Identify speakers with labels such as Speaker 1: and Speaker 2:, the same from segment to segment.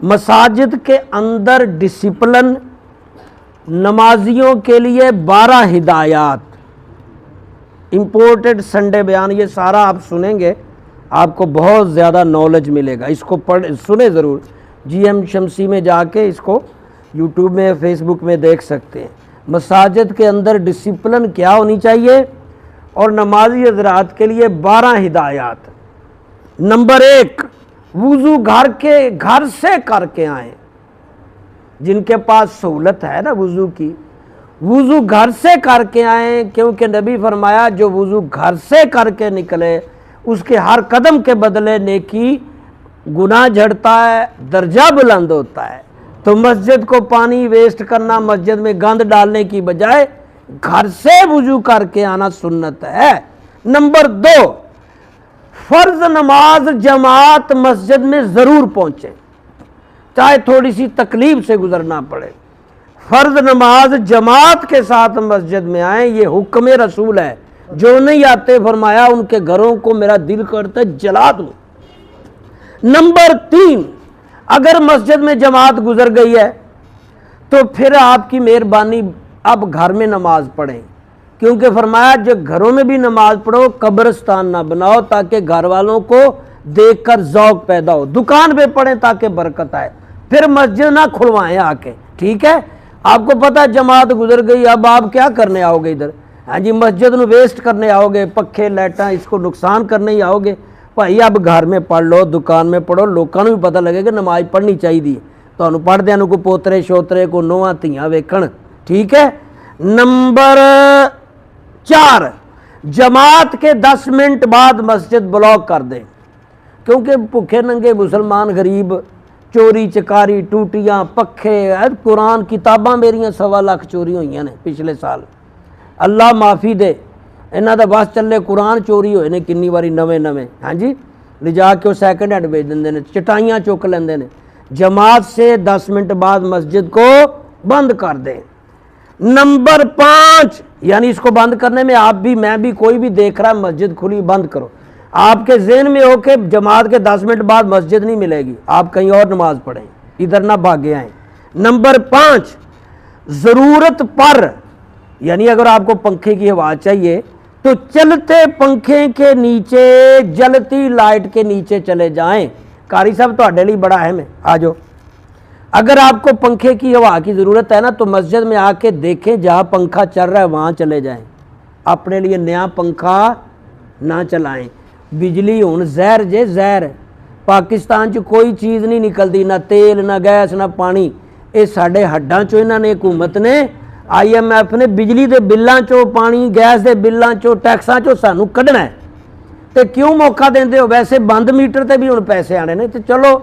Speaker 1: مساجد کے اندر ڈسپلن، نمازیوں کے لیے 12 ہدایات، امپورٹڈ سنڈے بیان، یہ سارا آپ سنیں گے آپ کو بہت زیادہ نالج ملے گا، اس کو سنیں ضرور، جی ایم شمسی میں جا کے اس کو یوٹیوب میں فیس بک میں دیکھ سکتے ہیں۔ مساجد کے اندر ڈسپلن کیا ہونی چاہیے اور نمازی حضرات کے لیے 12 ہدایات۔ نمبر 1، وضو گھر سے کر کے آئیں، جن کے پاس سہولت ہے نا وضو کی، وضو گھر سے کر کے آئیں، کیونکہ نبی فرمایا جو وضو گھر سے کر کے نکلے اس کے ہر قدم کے بدلے نیکی، گناہ جھڑتا ہے، درجہ بلند ہوتا ہے۔ تو مسجد کو پانی ویسٹ کرنا، مسجد میں گند ڈالنے کی بجائے گھر سے وضو کر کے آنا سنت ہے۔ نمبر 2، فرض نماز جماعت مسجد میں ضرور پہنچے، چاہے تھوڑی سی تکلیف سے گزرنا پڑے، فرض نماز جماعت کے ساتھ مسجد میں آئیں، یہ حکم رسول ہے۔ جو نہیں آتے فرمایا ان کے گھروں کو میرا دل کرتا ہے جلا دوں۔ نمبر 3، اگر مسجد میں جماعت گزر گئی ہے تو پھر آپ کی مہربانی اب گھر میں نماز پڑھیں، کیونکہ فرمایا جب گھروں میں بھی نماز پڑھو قبرستان نہ بناؤ تاکہ گھر والوں کو دیکھ کر ذوق پیدا ہو، دکان پہ پڑھیں تاکہ برکت آئے، پھر مسجد نہ کھلوائیں آ کے، ٹھیک ہے؟ آپ کو پتہ ہے جماعت گزر گئی، اب آپ کیا کرنے آؤ گے ادھر؟ ہاں جی، مسجد نو ویسٹ کرنے آؤ گے، پکھے لائٹاں اس کو نقصان کرنے ہی آؤ گے؟ بھائی اب گھر میں پڑھ لو، دکان میں پڑھو، لوگوں بھی پتہ لگے کہ نماز پڑھنی چاہیے، تو پڑھدیاں کو پوترے شوترے کو نواں دھیاں ویکھن، ٹھیک ہے؟ نمبر 4، جماعت کے 10 منٹ بعد مسجد بلاک کر دیں، کیونکہ بھوکے ننگے مسلمان غریب چوری چکاری ٹوٹیاں پکھے، قرآن کتاباں میریاں 1.25 لاکھ چوری ہوئی نے پچھلے سال، اللہ معافی دے، انہاں دا بس چلے قرآن چوری ہوئے نے کنی باری نویں، ہاں جی، لجا کے وہ سیکنڈ ہینڈ بیچ دیں نے، چٹائیاں چک لیندے نے۔ جماعت سے 10 منٹ بعد مسجد کو بند کر دیں۔ نمبر 5، یعنی اس کو بند کرنے میں آپ بھی، میں بھی، کوئی بھی دیکھ رہا ہے مسجد کھلی بند کرو، آپ کے ذہن میں ہو کہ جماعت کے 10 منٹ بعد مسجد نہیں ملے گی، آپ کہیں اور نماز پڑھیں، ادھر نہ بھاگے آئیں۔ نمبر 5، ضرورت پر، یعنی اگر آپ کو پنکھے کی ہوا چاہیے تو چلتے پنکھے کے نیچے، جلتی لائٹ کے نیچے چلے جائیں۔ قاری صاحب تہاڈے لیے بڑا اہم ہے، آ جاؤ۔ اگر آپ کو پنکھے کی ہوا کی ضرورت ہے نا تو مسجد میں آ کے دیکھیں، جہاں پنکھا چل رہا ہے وہاں چلے جائیں، اپنے لیے نیا پنکھا نہ چلائیں۔ بجلی ہوں زہر جے زہر، پاکستان چ کوئی چیز نہیں نکلتی، نہ تیل نہ گیس نہ پانی، یہ ساڈے ہڈاں چوں انہاں نے حکومت نے IMF نے بجلی دے بلاں چوں، پانی گیس دے بلاں چوں، ٹیکساں چوں سانوں کڈنا ہے، تے کیوں موقع دیندے ہو؟ ویسے بند میٹر تے بھی ہن پیسے آنے نے، تے چلو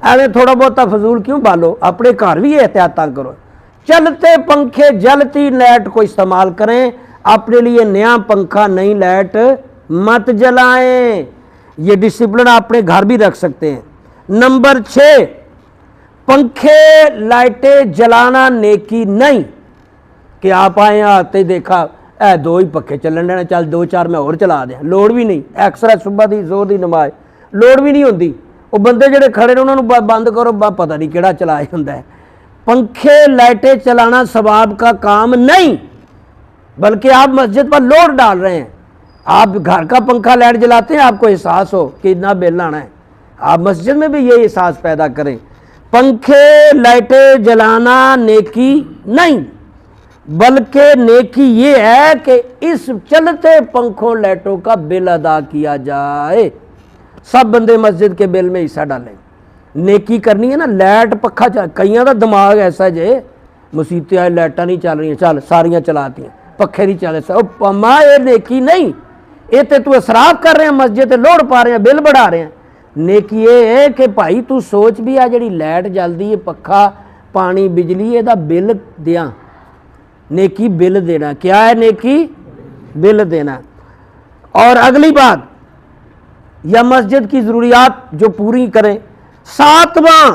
Speaker 1: ایویں تھوڑا بہتا فضول کیوں بالو، اپنے گھر بھی احتیاطاں کرو، چلتے پنکھے جلتی لائٹ کو استعمال کریں، اپنے لیے نیا پنکھا نئی لائٹ مت جلائیں، یہ ڈسپلن اپنے گھر بھی رکھ سکتے ہیں۔ نمبر 6، پنکھے لائٹیں جلانا نیکی نہیں، کہ آپ آئے آتے ہی دیکھا 2 ہی پکھے چلن رہے، چل 2-4 میں اور چلا دیں، لوڑ بھی نہیں، ایکسرا صبح دی زور دی نماز لوڑ بھی نہیں ہوندی، وہ بندے جڑے کھڑے نے انہوں نے بند کرو، پتہ نہیں کیڑا چلایا ہوندا ہے۔ پنکھے لائٹیں چلانا ثواب کا کام نہیں، بلکہ آپ مسجد پر لوڈ ڈال رہے ہیں۔ آپ گھر کا پنکھا لائٹ جلاتے ہیں، آپ کو احساس ہو کہ اتنا بل آنا ہے، آپ مسجد میں بھی یہ احساس پیدا کریں۔ پنکھے لائٹیں جلانا نیکی نہیں، بلکہ نیکی یہ ہے کہ اس چلتے پنکھوں لائٹوں کا بل ادا کیا جائے، سب بندے مسجد کے بل میں حصہ ڈالیں۔ نیکی کرنی ہے نا، لائٹ پکھا کئیاں دا دماغ ایسا جے مسیتیں آئے لائٹاں نہیں چل رہی، چل ساریاں چلاتی ہیں، پکھے نہیں چل رہے، ماں یہ نیکی نہیں، یہ تو اسراف کر رہے ہیں، مسجد تے لوڑ پا رہے ہیں، بل بڑھا رہے ہیں۔ نیکی یہ ہے کہ بھائی تو سوچ بھی آ جڑی لائٹ جلدی ہے، پکھا پانی بجلی، یہ دا بل دیاں، نیکی بل دینا، کیا ہے نیکی؟ بل دینا۔ اور اگلی بات، یا مسجد کی ضروریات جو پوری کریں۔ 7واں،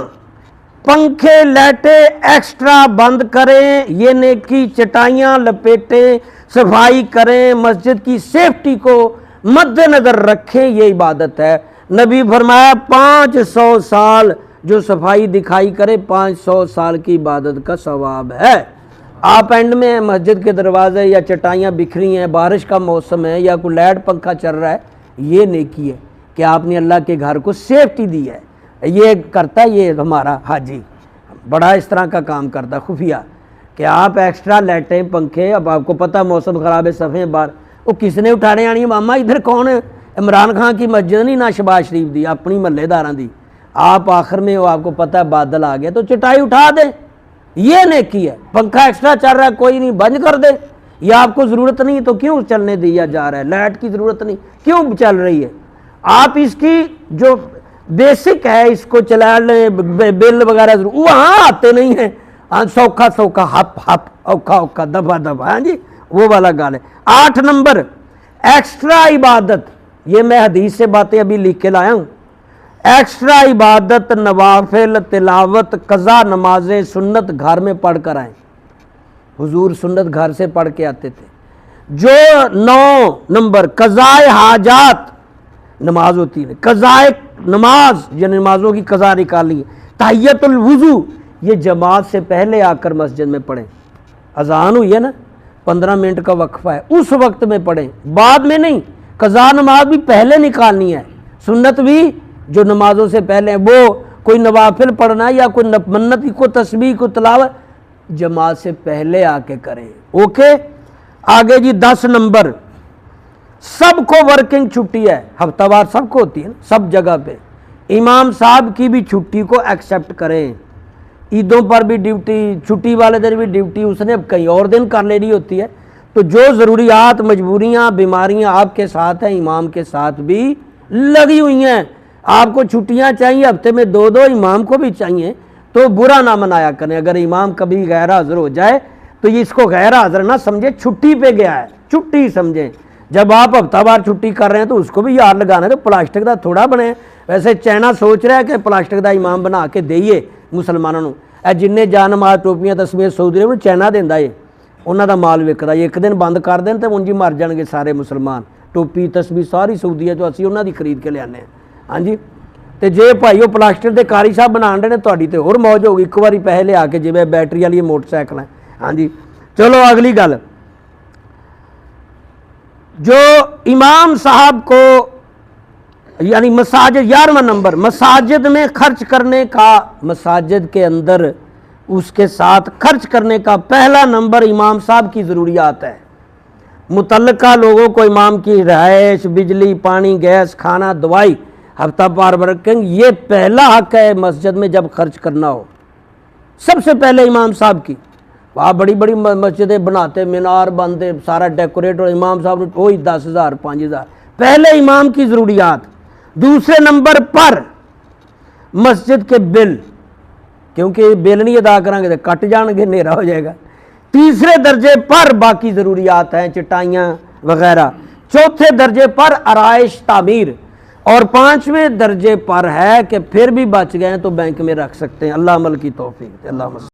Speaker 1: پنکھے لائٹیں ایکسٹرا بند کریں، یہ نیکی، چٹائیاں لپیٹیں، صفائی کریں، مسجد کی سیفٹی کو مد نظر رکھیں، یہ عبادت ہے۔ نبی فرمایا 500 سال جو صفائی دکھائی کرے 500 سال کی عبادت کا ثواب ہے۔ آپ اینڈ میں ہیں، مسجد کے دروازے یا چٹائیاں بکھری ہیں، بارش کا موسم ہے یا کوئی لائٹ پنکھا چل رہا ہے، یہ نیکی ہے کہ آپ نے اللہ کے گھر کو سیفٹی دی ہے۔ یہ کرتا ہے یہ ہمارا حاجی، بڑا اس طرح کا کام کرتا ہے خفیہ، کہ آپ ایکسٹرا لائٹیں پنکھے، اب آپ کو پتہ موسم خراب ہے، صفحے باہر، وہ کس نے اٹھانے آنی ہے؟ ماما ادھر کون ہے؟ عمران خان کی مسجد نہیں نا شہباز شریف دی، اپنی محلے داراں دی۔ آپ آخر میں وہ آپ کو پتہ ہے بادل آ گیا تو چٹائی اٹھا دیں، یہ نیکی ہے۔ پنکھا ایکسٹرا چل رہا ہے، کوئی نہیں، بند کر دے، یا آپ کو ضرورت نہیں تو کیوں چلنے دیا جا رہا ہے؟ لائٹ کی ضرورت نہیں کیوں چل رہی ہے؟ آپ اس کی جو بیسک ہے اس کو چلا لیں، بل وغیرہ وہاں آتے نہیں ہیں، سوکھا سوکھا، ہپ ہپ، اوکھا اوکھا، دبا دبا، ہاں جی وہ والا گال ہے۔ 8 نمبر ایکسٹرا عبادت، یہ میں حدیث سے باتیں ابھی لکھ کے لایا ہوں۔ ایکسٹرا عبادت، نوافل، تلاوت، قضا نمازیں سنت گھر میں پڑھ کر آئیں۔ حضور سنت گھر سے پڑھ کے آتے تھے۔ جو 9 نمبر قضائے حاجات، نماز ہوتی ہے، قضائے نماز، یہ نمازوں کی قضا نکالنی ہے۔ تحیت الوضو، یہ جماعت سے پہلے آ کر مسجد میں پڑھیں۔ اذان ہوئی ہے نا، 15 منٹ کا وقفہ ہے، اس وقت میں پڑھیں، بعد میں نہیں۔ قضا نماز بھی پہلے نکالنی ہے، سنت بھی جو نمازوں سے پہلے ہیں، وہ کوئی نوافل پڑھنا یا کوئی منت کو تسبیح کو تلاوت جماعت سے پہلے آ کے کریں۔ اوکے، آگے جی 10 نمبر، سب کو ورکنگ چھٹی ہے، ہفتہ وار سب کو ہوتی ہے نا، سب جگہ پہ۔ امام صاحب کی بھی چھٹی کو ایکسیپٹ کریں، عیدوں پر بھی ڈیوٹی، چھٹی والے دن بھی ڈیوٹی، اس نے اب کہیں اور دن کر لینی ہوتی ہے۔ تو جو ضروریات، مجبوریاں، بیماریاں آپ کے ساتھ ہیں، امام کے ساتھ بھی لگی ہوئی ہیں۔ آپ کو چھٹیاں چاہیے، ہفتے میں 2 امام کو بھی چاہیے، تو برا نہ منایا کریں۔ اگر امام کبھی غیر حاضر ہو جائے تو یہ اس کو غیر حاضر نہ سمجھے، چھٹی پہ گیا ہے، چھٹی سمجھیں۔ جب آپ ہفتہ وار چھٹی کر رہے ہیں تو اس کو بھی یاد لگانا ہے، تو پلاسٹک دا تھوڑا بنے۔ ویسے چائنا سوچ رہا ہے کہ پلاسٹک دا امام بنا کے دئیے مسلمانوں نوں، اے جننے جان نماز ٹوپیاں تسبیح سعودی عرب چائنا دیندا ہے، انہاں دا مال وکدا، ایک دن بند کر دین تے انج ہی مر جان گے سارے مسلمان۔ ٹوپی تسبیح ساری سعودی ہے تو اسی انہاں دی خرید کے لیانے ہیں، ہاں جی۔ تے جے بھائیو پلاسٹک دے کاری صاحب بنان دے نے، تہاڈی تے ہور موج ہوگی، ایک واری پیسے لے آ کے جویں بیٹری والی موٹر سائیکل ہے، ہاں جی۔ چلو اگلی گل، جو امام صاحب کو یعنی مساجد، 11واں نمبر، مساجد میں خرچ کرنے کا، مساجد کے اندر اس کے ساتھ خرچ کرنے کا پہلا نمبر امام صاحب کی ضروریات ہے۔ متعلقہ لوگوں کو امام کی رہائش، بجلی، پانی، گیس، کھانا، دوائی، ہفتہ وار ورکنگ، یہ پہلا حق ہے مسجد میں جب خرچ کرنا ہو، سب سے پہلے امام صاحب کی۔ آپ بڑی بڑی مسجدیں بناتے، مینار بنتے، سارا ڈیکوریٹ، اور امام صاحب وہی 10,000 5,000، پہلے امام کی ضروریات۔ دوسرے نمبر پر مسجد کے بل، کیونکہ بل نہیں ادا کریں گے تو کٹ جان گے، نیرا ہو جائے گا۔ تیسرے درجے پر باقی ضروریات ہیں، چٹائیاں وغیرہ۔ چوتھے درجے پر آرائش، تعمیر، اور 5ویں درجے پر ہے کہ پھر بھی بچ گئے تو بینک میں رکھ سکتے ہیں۔ اللہ عمل کی توفیق دے، اللہ